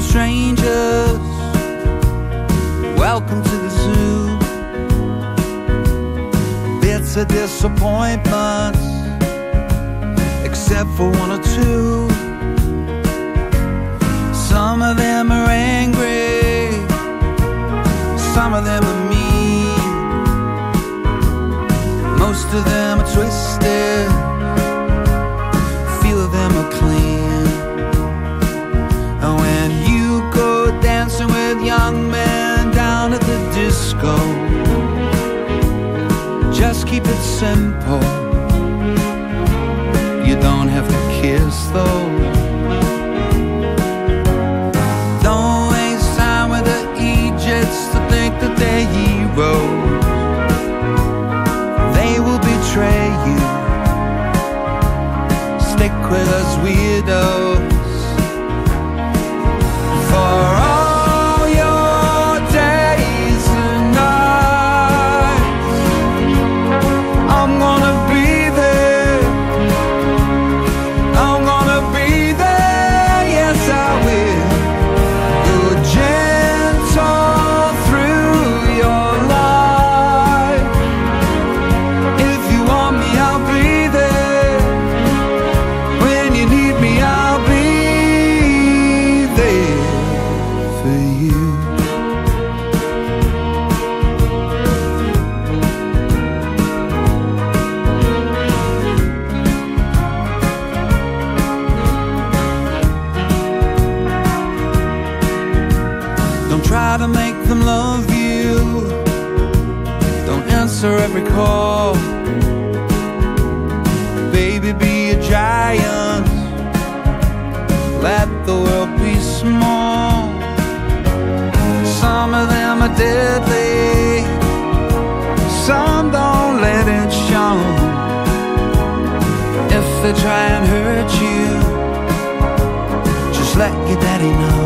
strangers. Welcome to the zoo. Bits of disappointments, except for one or two. Some of them are angry, some of them are mean, most of them are twisted, few of them are clean. And when you go dancing with young men down at the disco, just keep it simple. You don't have to kiss though. Don't waste time with the Egypts to think that they're heroes. They will betray you. Stick with us weirdos. For all your days and nights, I'm gonna be there. I'm gonna be there, yes I will. Go gentle through your life. If you want me, I'll be there. When you need me, I'll be there for you. Don't try to make them love you. Don't answer every call. Baby, be a giant. Let the world be small. Some of them are deadly, some don't let it show. If they try and hurt you, just let your daddy know.